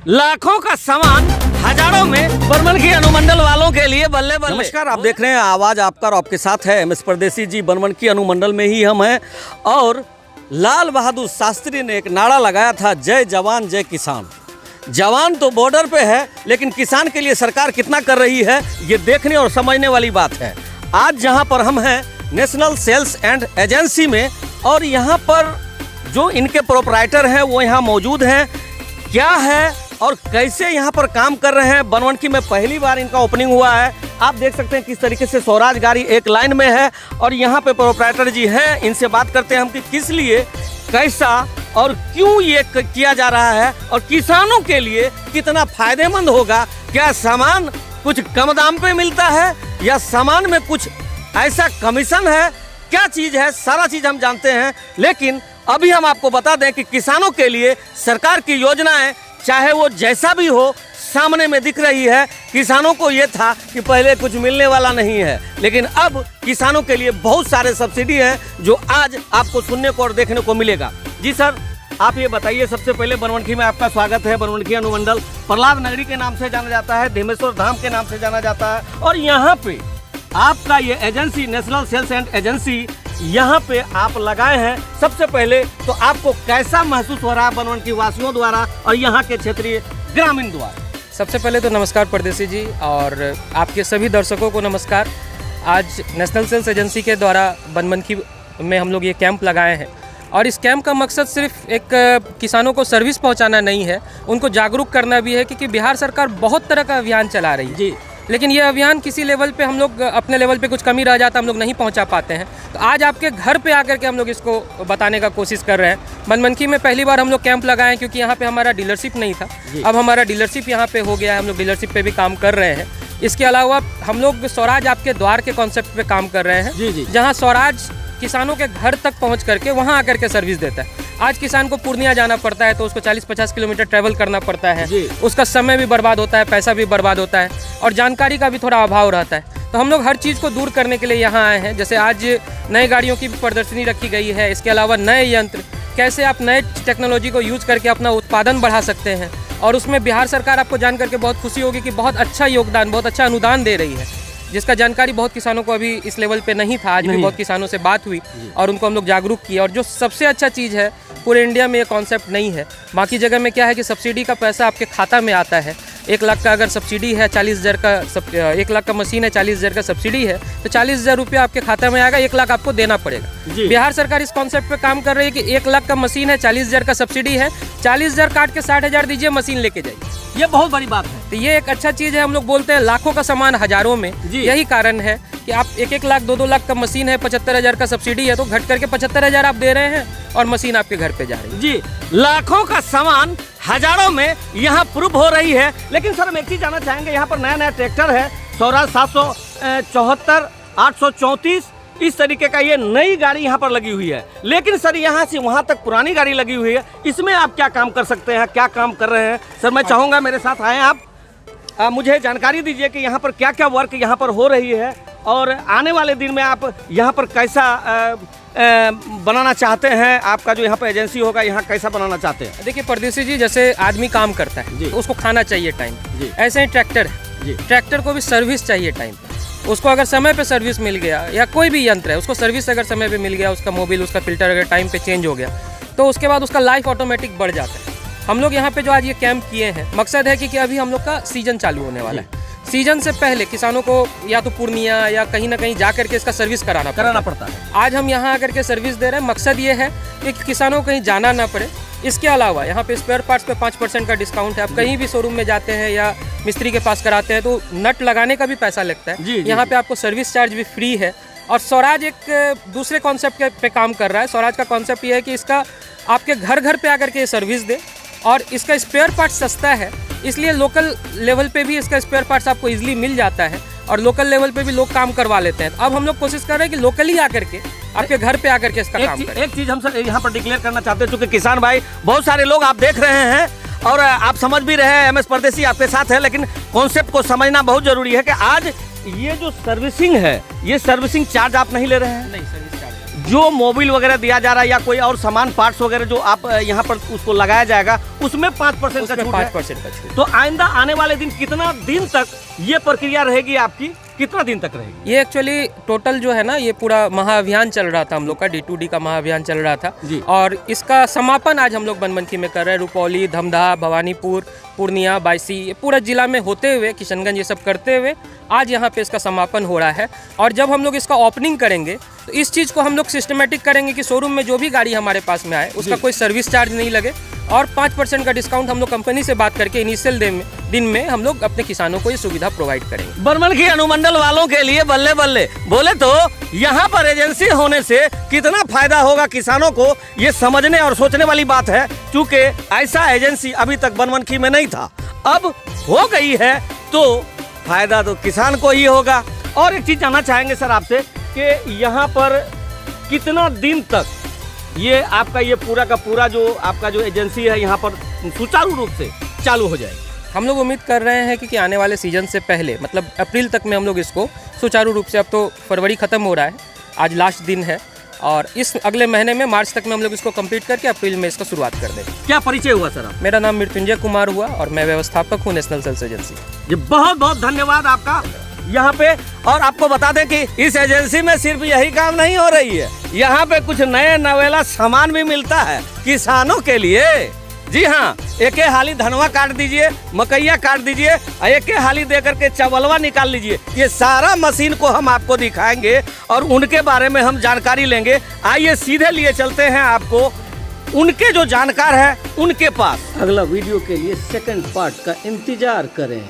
लाखों का सामान हजारों में बनमनखी अनुमंडल वालों के लिए बल्ले बल्ले। नमस्कार, आप देख रहे हैं आवाज आपका और आपके साथ है एमएस परदेसी जी। बनमनखी अनुमंडल में ही हम हैं और लाल बहादुर शास्त्री ने एक नारा लगाया था, जय जवान जय किसान। जवान तो बॉर्डर पे है, लेकिन किसान के लिए सरकार कितना कर रही है ये देखने और समझने वाली बात है। आज जहां पर हम हैं नेशनल सेल्स एंड एजेंसी में, और यहां पर जो इनके प्रोपराइटर हैं वो यहां मौजूद हैं। क्या है और कैसे यहाँ पर काम कर रहे हैं, बनमनखी में पहली बार इनका ओपनिंग हुआ है। आप देख सकते हैं किस तरीके से स्वराज गाड़ी एक लाइन में है और यहाँ पे प्रोपराइटर जी हैं। इनसे बात करते हैं हम कि किस लिए, कैसा और क्यों ये किया जा रहा है और किसानों के लिए कितना फायदेमंद होगा। क्या सामान कुछ कम दाम पे मिलता है या सामान में कुछ ऐसा कमीशन है, क्या चीज़ है, सारा चीज़ हम जानते हैं। लेकिन अभी हम आपको बता दें कि किसानों के लिए सरकार की योजनाएं चाहे वो जैसा भी हो सामने में दिख रही है। किसानों को ये था कि पहले कुछ मिलने वाला नहीं है, लेकिन अब किसानों के लिए बहुत सारे सब्सिडी हैं जो आज आपको सुनने को और देखने को मिलेगा। जी सर, आप ये बताइए, सबसे पहले बनमनखी में आपका स्वागत है। बनमनखी अनुमंडल प्रहलाद नगरी के नाम से जाना जाता है, धीमेश्वर धाम के नाम से जाना जाता है, और यहाँ पे आपका ये agency national sales and agency यहाँ पे आप लगाए हैं। सबसे पहले तो आपको कैसा महसूस हो रहा है बनमनखी वासियों द्वारा और यहाँ के क्षेत्रीय ग्रामीण द्वारा? सबसे पहले तो नमस्कार परदेसी जी, और आपके सभी दर्शकों को नमस्कार। आज नेशनल सेल्स एजेंसी के द्वारा बनमनखी में हम लोग ये कैंप लगाए हैं, और इस कैंप का मकसद सिर्फ एक किसानों को सर्विस पहुंचाना नहीं है, उनको जागरूक करना भी है। क्योंकि बिहार सरकार बहुत तरह का अभियान चला रही है जी, लेकिन ये अभियान किसी लेवल पे हम लोग अपने लेवल पे कुछ कमी रह जाता, हम लोग नहीं पहुंचा पाते हैं। तो आज आपके घर पे आकर के हम लोग इसको बताने का कोशिश कर रहे हैं। बनमनखी में पहली बार हम लोग कैंप लगाए क्योंकि यहाँ पे हमारा डीलरशिप नहीं था, अब हमारा डीलरशिप यहाँ पे हो गया है। हम लोग डीलरशिप पे भी काम कर रहे हैं। इसके अलावा हम लोग स्वराज आपके द्वार के कॉन्सेप्ट पे काम कर रहे हैं, जहाँ स्वराज किसानों के घर तक पहुँच करके वहाँ आकर के सर्विस देता है। आज किसान को पूर्णिया जाना पड़ता है तो उसको 40-50 किलोमीटर ट्रैवल करना पड़ता है, उसका समय भी बर्बाद होता है, पैसा भी बर्बाद होता है, और जानकारी का भी थोड़ा अभाव रहता है। तो हम लोग हर चीज़ को दूर करने के लिए यहाँ आए हैं। जैसे आज नई गाड़ियों की भी प्रदर्शनी रखी गई है, इसके अलावा नए यंत्र, कैसे आप नए टेक्नोलॉजी को यूज़ करके अपना उत्पादन बढ़ा सकते हैं। और उसमें बिहार सरकार, आपको जान करके बहुत खुशी होगी कि बहुत अच्छा योगदान, बहुत अच्छा अनुदान दे रही है, जिसका जानकारी बहुत किसानों को अभी इस लेवल पे नहीं था। आज भी बहुत किसानों से बात हुई और उनको हम लोग जागरूक किए। और जो सबसे अच्छा चीज़ है, पूरे इंडिया में ये कॉन्सेप्ट नहीं है। बाकी जगह में क्या है कि सब्सिडी का पैसा आपके खाता में आता है। 1 लाख का अगर सब्सिडी है, 40,000 का 1 लाख का मशीन है, 40,000 का सब्सिडी है, तो 40,000 रुपया आपके खाता में आएगा, 1 लाख आपको देना पड़ेगा। बिहार सरकार इस कॉन्सेप्ट पे काम कर रही है कि 1 लाख का मशीन है, 40,000 का सब्सिडी है, 40,000 काट के 60,000 दीजिए, मशीन लेके जाइए। ये बहुत बड़ी बात है। तो ये एक अच्छा चीज़ है। हम लोग बोलते हैं लाखों का सामान हजारों में, यही कारण है कि आप 1-1 लाख 2-2 लाख का मशीन है, 75,000 का सब्सिडी है, तो घट करके 75,000 आप दे रहे हैं और मशीन आपके घर पे जा रही है। जी, लाखों का सामान हजारों में यहाँ प्रूफ हो रही है। लेकिन सर, हम एक चीज जानना चाहेंगे, यहाँ पर नया नया ट्रैक्टर है, स्वराज 774, 834, इस तरीके का ये नई गाड़ी यहाँ पर लगी हुई है। लेकिन सर, यहाँ से वहाँ तक पुरानी गाड़ी लगी हुई है, इसमें आप क्या काम कर सकते हैं, क्या काम कर रहे हैं? सर, मैं चाहूँगा मेरे साथ आएँ आप, मुझे जानकारी दीजिए कि यहाँ पर क्या क्या वर्क यहाँ पर हो रही है और आने वाले दिन में आप यहाँ पर कैसा बनाना चाहते हैं। आपका जो यहाँ पर एजेंसी होगा, यहाँ कैसा बनाना चाहते हैं? देखिए परदेसी जी, जैसे आदमी काम करता है तो उसको खाना चाहिए टाइम, ऐसे ही ट्रैक्टर है, ट्रैक्टर को भी सर्विस चाहिए टाइम पे। उसको अगर समय पे सर्विस मिल गया, या कोई भी यंत्र है उसको सर्विस अगर समय पे मिल गया, उसका मोबिल, उसका फिल्टर अगर टाइम पे चेंज हो गया, तो उसके बाद उसका लाइफ ऑटोमेटिक बढ़ जाता है। हम लोग यहाँ पे जो आज ये कैंप किए हैं, मकसद है कि अभी हम लोग का सीजन चालू होने वाला है। सीजन से पहले किसानों को या तो पूर्णिया या कहीं ना कहीं जा करके इसका सर्विस कराना पड़ता है। आज हम यहाँ आकर के सर्विस दे रहे हैं। मकसद ये है कि किसानों को कहीं जाना ना पड़े। इसके अलावा यहाँ पे स्पेयर पार्ट्स पे 5% का डिस्काउंट है। आप कहीं भी शोरूम में जाते हैं या मिस्त्री के पास कराते हैं तो नट लगाने का भी पैसा लगता है, यहाँ पे आपको सर्विस चार्ज भी फ्री है। और स्वराज एक दूसरे कॉन्सेप्ट पे काम कर रहा है। स्वराज का कॉन्सेप्ट ये है कि इसका आपके घर घर पे आकर के सर्विस दे, और इसका स्पेयर पार्ट्स सस्ता है, इसलिए लोकल लेवल पे भी इसका स्पेयर पार्ट्स आपको इजीली मिल जाता है और लोकल लेवल पे भी लोग काम करवा लेते हैं। अब हम लोग कोशिश कर रहे हैं कि लोकली आकर के आपके घर पे आकर के इसका काम करें। एक चीज हम सर यहाँ पर डिक्लेयर करना चाहते हैं, क्योंकि किसान भाई बहुत सारे लोग आप देख रहे हैं और आप समझ भी रहे हैं, एमएस परदेसी आपके साथ है, लेकिन कॉन्सेप्ट को समझना बहुत जरूरी है कि आज ये जो सर्विसिंग है, ये सर्विसिंग चार्ज आप नहीं ले रहे हैं? नहीं, सर्विस चार्ज जो मोबिल वगैरह दिया जा रहा है या कोई और सामान पार्ट्स वगैरह जो आप यहाँ पर उसको लगाया जाएगा उसमें 5% का छूट है। 5% का छूट। तो आइंदा आने वाले दिन कितना दिन तक ये प्रक्रिया रहेगी आपकी, कितना दिन तक रहेगी? ये एक्चुअली टोटल जो है ना, ये पूरा महाअभियान चल रहा था हम लोग का, D2D का महाअभियान चल रहा था जी। और इसका समापन आज हम लोग बनमनखी में कर रहे हैं। रुपौली, धमधा, भवानीपुर, पूर्णिया, बायसी, ये पूरा जिला में होते हुए, किशनगंज, ये सब करते हुए आज यहाँ पे इसका समापन हो रहा है। और जब हम लोग इसका ओपनिंग करेंगे तो इस चीज़ को हम लोग सिस्टमेटिक करेंगे कि शोरूम में जो भी गाड़ी हमारे पास में आए उसका कोई सर्विस चार्ज नहीं लगे और 5% का डिस्काउंट हम लोग कंपनी से बात करके इनिशियल दिन में हम लोग अपने किसानों को ये सुविधा प्रोवाइड करेंगे। बर्मनखी अनुमंडल वालों के लिए बल्ले बल्ले, बोले तो यहाँ पर एजेंसी होने से कितना फायदा होगा किसानों को, ये समझने और सोचने वाली बात है। क्योंकि ऐसा एजेंसी अभी तक बनमनखी में नहीं था, अब हो गई है तो फायदा तो किसान को ही होगा। और एक चीज जानना चाहेंगे सर आपसे कि यहाँ पर कितना दिन तक ये आपका ये पूरा का पूरा जो आपका जो एजेंसी है यहाँ पर सुचारू रूप से चालू हो जाएगी? हम लोग उम्मीद कर रहे हैं कि आने वाले सीजन से पहले, मतलब अप्रैल तक में हम लोग इसको सुचारू रूप से, अब तो फरवरी ख़त्म हो रहा है, आज लास्ट दिन है, और इस अगले महीने में मार्च तक में हम लोग इसको कंप्लीट करके अप्रैल में इसका शुरुआत कर देंगे। क्या परिचय हुआ सर आप? मेरा नाम मृत्युंजय कुमार हुआ और मैं व्यवस्थापक हूँ नेशनल सेल्स एजेंसी। जी, बहुत बहुत धन्यवाद आपका यहाँ पे। और आपको बता दें कि इस एजेंसी में सिर्फ यही काम नहीं हो रही है, यहाँ पे कुछ नए नवेला सामान भी मिलता है किसानों के लिए। जी हाँ, एक हाली धनवा काट दीजिए, मकैया काट दीजिए, एक हाली दे करके चावलवा निकाल लीजिए, ये सारा मशीन को हम आपको दिखाएंगे और उनके बारे में हम जानकारी लेंगे। आइए सीधे लिए चलते हैं आपको उनके जो जानकार है उनके पास। अगला वीडियो के लिए सेकंड पार्ट का इंतजार करें।